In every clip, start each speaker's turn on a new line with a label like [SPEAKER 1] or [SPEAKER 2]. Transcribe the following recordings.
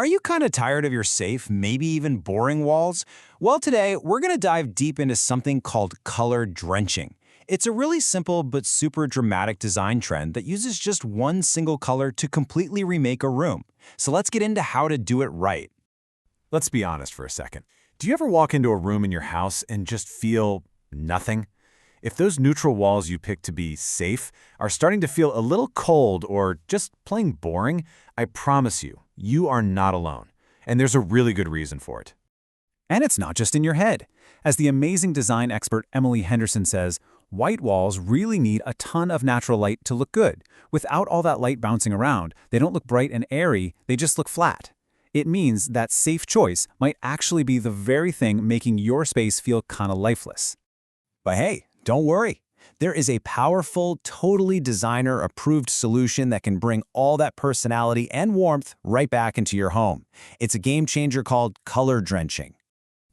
[SPEAKER 1] Are you kind of tired of your safe, maybe even boring walls? Well, today we're going to dive deep into something called color drenching. It's a really simple but super dramatic design trend that uses just one single color to completely remake a room. So let's get into how to do it right.
[SPEAKER 2] Let's be honest for a second. Do you ever walk into a room in your house and just feel nothing? If those neutral walls you picked to be safe are starting to feel a little cold or just plain boring, I promise you, you are not alone. And there's a really good reason for it.
[SPEAKER 1] And it's not just in your head. As the amazing design expert Emily Henderson says, white walls really need a ton of natural light to look good. Without all that light bouncing around, they don't look bright and airy, they just look flat. It means that safe choice might actually be the very thing making your space feel kind of lifeless. But hey, don't worry. There is a powerful, totally designer-approved solution that can bring all that personality and warmth right back into your home. It's a game changer called color drenching.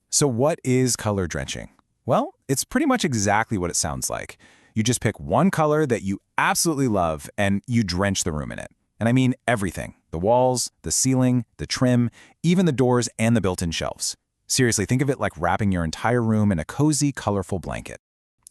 [SPEAKER 1] So what is color drenching? Well, it's pretty much exactly what it sounds like. You just pick one color that you absolutely love and you drench the room in it. And I mean everything. The walls, the ceiling, the trim, even the doors and the built-in shelves. Seriously, think of it like wrapping your entire room in a cozy, colorful blanket.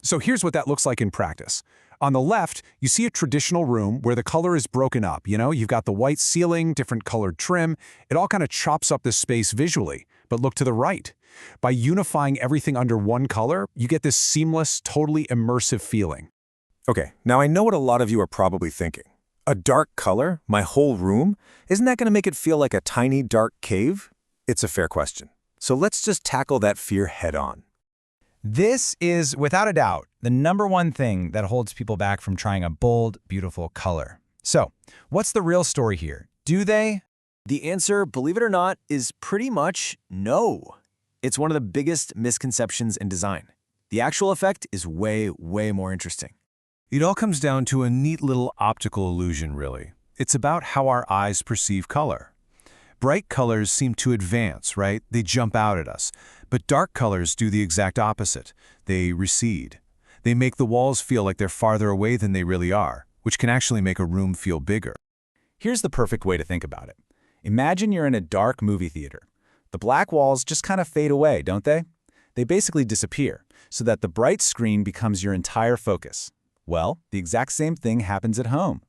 [SPEAKER 3] So here's what that looks like in practice. On the left, you see a traditional room where the color is broken up. You've got the white ceiling, different colored trim. It all kind of chops up this space visually. But look to the right. By unifying everything under one color, you get this seamless, totally immersive feeling.
[SPEAKER 2] Okay, now I know what a lot of you are probably thinking. A dark color? My whole room? Isn't that going to make it feel like a tiny, dark cave? It's a fair question. So let's just tackle that fear head-on.
[SPEAKER 1] This is, without a doubt, the #1 thing that holds people back from trying a bold, beautiful color. So, what's the real story here? Do they?
[SPEAKER 4] The answer, believe it or not, is pretty much no. It's one of the biggest misconceptions in design. The actual effect is way, way more interesting.
[SPEAKER 5] It all comes down to a neat little optical illusion, really. It's about how our eyes perceive color. Bright colors seem to advance, right? They jump out at us. But dark colors do the exact opposite. They recede. They make the walls feel like they're farther away than they really are, which can actually make a room feel bigger.
[SPEAKER 1] Here's the perfect way to think about it. Imagine you're in a dark movie theater. The black walls just kind of fade away, don't they? They basically disappear, so that the bright screen becomes your entire focus. Well, the exact same thing happens at home.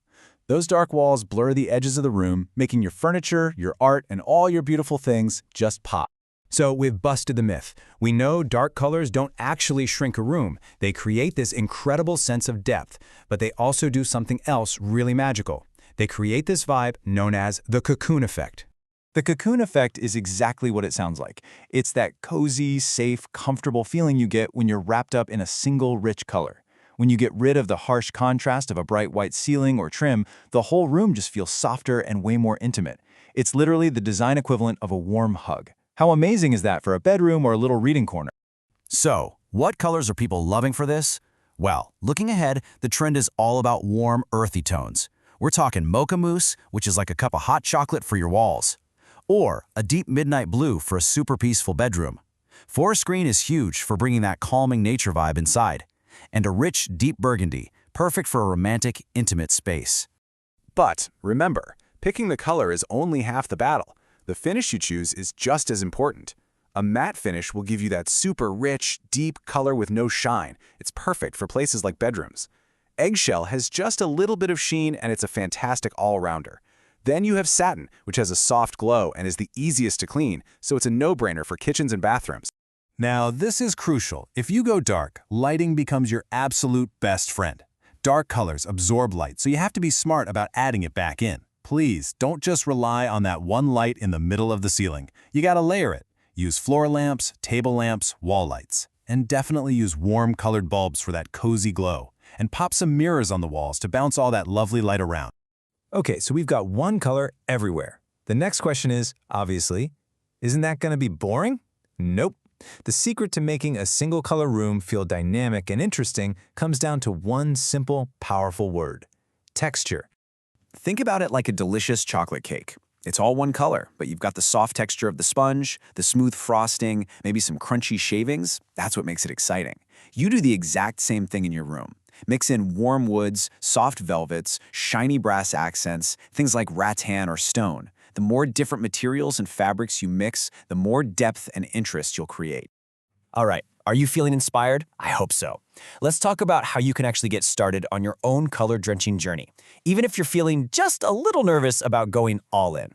[SPEAKER 1] Those dark walls blur the edges of the room, making your furniture, your art, and all your beautiful things just pop. So we've busted the myth. We know dark colors don't actually shrink a room. They create this incredible sense of depth, but they also do something else really magical. They create this vibe known as the cocoon effect. The cocoon effect is exactly what it sounds like. It's that cozy, safe, comfortable feeling you get when you're wrapped up in a single rich color. When you get rid of the harsh contrast of a bright white ceiling or trim, the whole room just feels softer and way more intimate. It's literally the design equivalent of a warm hug. How amazing is that for a bedroom or a little reading corner?
[SPEAKER 4] So, what colors are people loving for this? Well, looking ahead, the trend is all about warm, earthy tones. We're talking mocha mousse, which is like a cup of hot chocolate for your walls. Or a deep midnight blue for a super peaceful bedroom. Forest green is huge for bringing that calming nature vibe inside. And a rich, deep burgundy, perfect for a romantic, intimate space.
[SPEAKER 2] But remember, picking the color is only half the battle. The finish you choose is just as important. A matte finish will give you that super rich, deep color with no shine. It's perfect for places like bedrooms. Eggshell has just a little bit of sheen and it's a fantastic all-rounder. Then you have satin, which has a soft glow and is the easiest to clean, so it's a no-brainer for kitchens and bathrooms.
[SPEAKER 5] Now, this is crucial. If you go dark, lighting becomes your absolute best friend. Dark colors absorb light, so you have to be smart about adding it back in. Please, don't just rely on that one light in the middle of the ceiling. You gotta layer it. Use floor lamps, table lamps, wall lights. And definitely use warm colored bulbs for that cozy glow. And pop some mirrors on the walls to bounce all that lovely light around.
[SPEAKER 1] Okay, so we've got one color everywhere. The next question is, obviously, isn't that going to be boring? Nope. The secret to making a single color room feel dynamic and interesting comes down to one simple, powerful word: texture.
[SPEAKER 4] Think about it like a delicious chocolate cake. It's all one color, but you've got the soft texture of the sponge, the smooth frosting, maybe some crunchy shavings. That's what makes it exciting. You do the exact same thing in your room. Mix in warm woods, soft velvets, shiny brass accents, things like rattan or stone.
[SPEAKER 2] The more different materials and fabrics you mix, the more depth and interest you'll create.
[SPEAKER 4] All right, are you feeling inspired? I hope so. Let's talk about how you can actually get started on your own color drenching journey, even if you're feeling just a little nervous about going all in.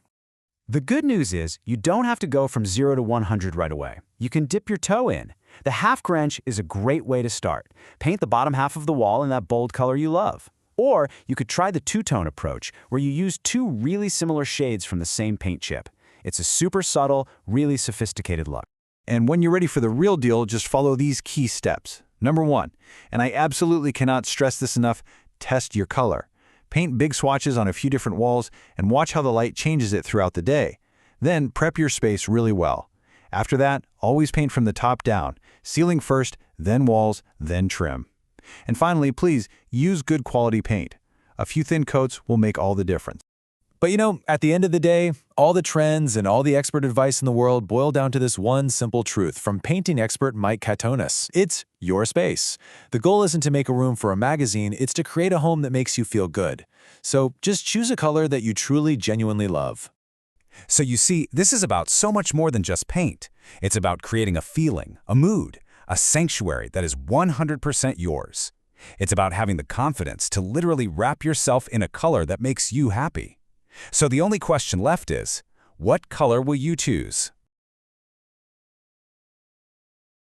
[SPEAKER 1] The good news is you don't have to go from 0 to 100 right away. You can dip your toe in. The half drench is a great way to start. Paint the bottom half of the wall in that bold color you love. Or you could try the two-tone approach, where you use two really similar shades from the same paint chip. It's a super subtle, really sophisticated look.
[SPEAKER 3] And when you're ready for the real deal, just follow these key steps. Number 1, and I absolutely cannot stress this enough, test your color. Paint big swatches on a few different walls and watch how the light changes it throughout the day. Then prep your space really well. After that, always paint from the top down, ceiling first, then walls, then trim. And finally, please use good quality paint. A few thin coats will make all the difference.
[SPEAKER 1] But you know, at the end of the day, all the trends and all the expert advice in the world boil down to this one simple truth from painting expert Mike Katonis. It's your space. The goal isn't to make a room for a magazine, it's to create a home that makes you feel good. So just choose a color that you truly, genuinely love.
[SPEAKER 3] So you see, this is about so much more than just paint. It's about creating a feeling, a mood, a sanctuary that is 100% yours. It's about having the confidence to literally wrap yourself in a color that makes you happy. So the only question left is, what color will you choose?